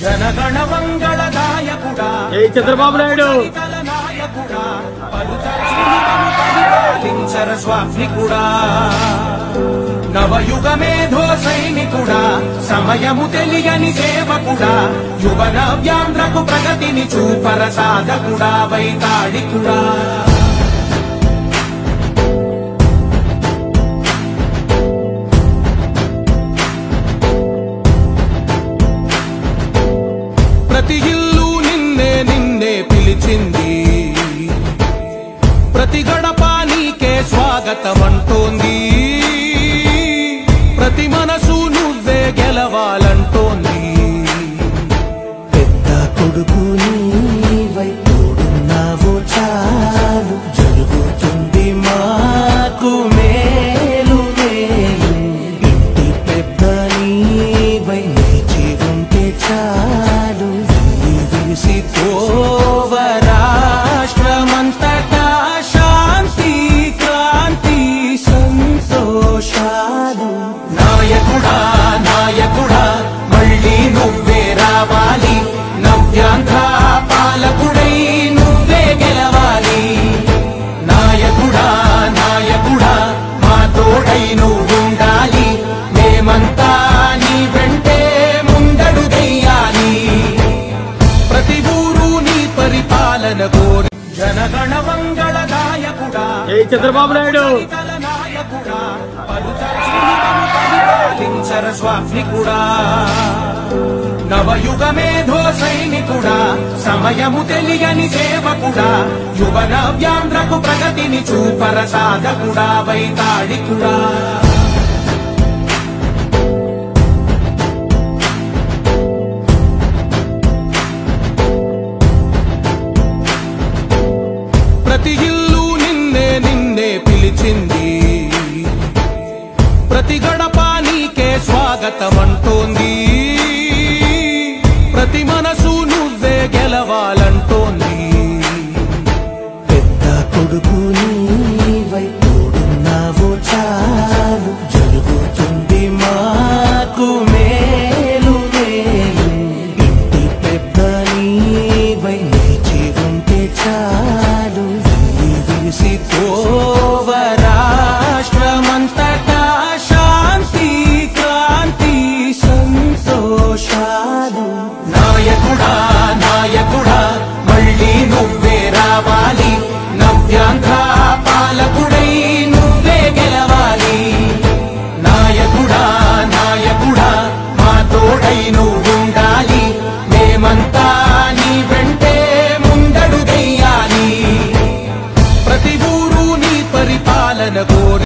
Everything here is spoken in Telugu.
जनगण मंगल नायकुड़ा चंद्रबाबु नायडू नायकुड़ा परिपालिंचर स्वामिकुड़ा नवयुग मेधो सैनिकुड़ा समयमु तेलियनि सेवकुड़ा युव नव्यांध्रकु प्रगतिनि चूपर साधकुड़ा वैताళికుడా ప్రతి ఇల్లు నిన్నే నిన్నే పిలిచింది ప్రతి గడప నీకే స్వాగతం అంటోంది ప్రతి మనసు నువ్వే గెలవాలంటోంది పెద్ద కొడుకు నీవై తోడున్నావు చాలు జరుగుతుంది మాకు మేలు మేలు ఇంటి పెద్ద నీవై నిలిచి ఉంటే చాలు విసి తోవ రాష్ట్రమంతటా శాంతి క్రాంతి సంతోషాలు నాయకుడా నాయకుడా మళ్ళీ నువ్వే రావాలి నవ్యాంధ్ర పాలకుడై నువ్వే గెలవాలి నాయకుడా నాయకుడా మా తోడై నువ్వుండాలి మేమంతా నీ వెంటే ముందడుగెయ్యాలి ప్రతి ఊరు నీ పరిపాలన కోరి జనగణ మంగళ నాయకుడా చంద్రబాబు నాయుడు నాయకుడా పరిపాలించర స్వామికుడా నవయుగ మేధో సైనికుడా సమయము తెలియని సేవకుడా యువ నవ్యాంధ్రకు ప్రగతిని చూపర సాధకుడా వైతాళికుడా ప్రతి ఇల్లు నిన్నే నిన్నే పిలిచింది ప్రతి గడప నీకే స్వాగతం అంటోంది ప్రతి మనసు నువ్వే గెలవాలంటోంది పెద్ద కొడుకు నీవై తోడున్నావు చాలు జరుగుతుంది మాకు మేలు మేలు ఇంటి పెద్ద నీవై నిలిచి ఉంటే చాలు విసి తోవ రాష్ట్రమంతటా శాంతి క్రాంతి సంతోషాలు నాయకుడా నాయకుడా మళ్ళీ నువ్వే రావాలి నవ్యాంధ్ర పాలకుడై నువ్వే గెలవాలి నాయకుడా నాయకుడా మా తోడై నువ్వుండాలి మేమంతా నీ వెంటే ముందడుగెయ్యాలి ప్రతి ఊరు నీ పరిపాలన కోరి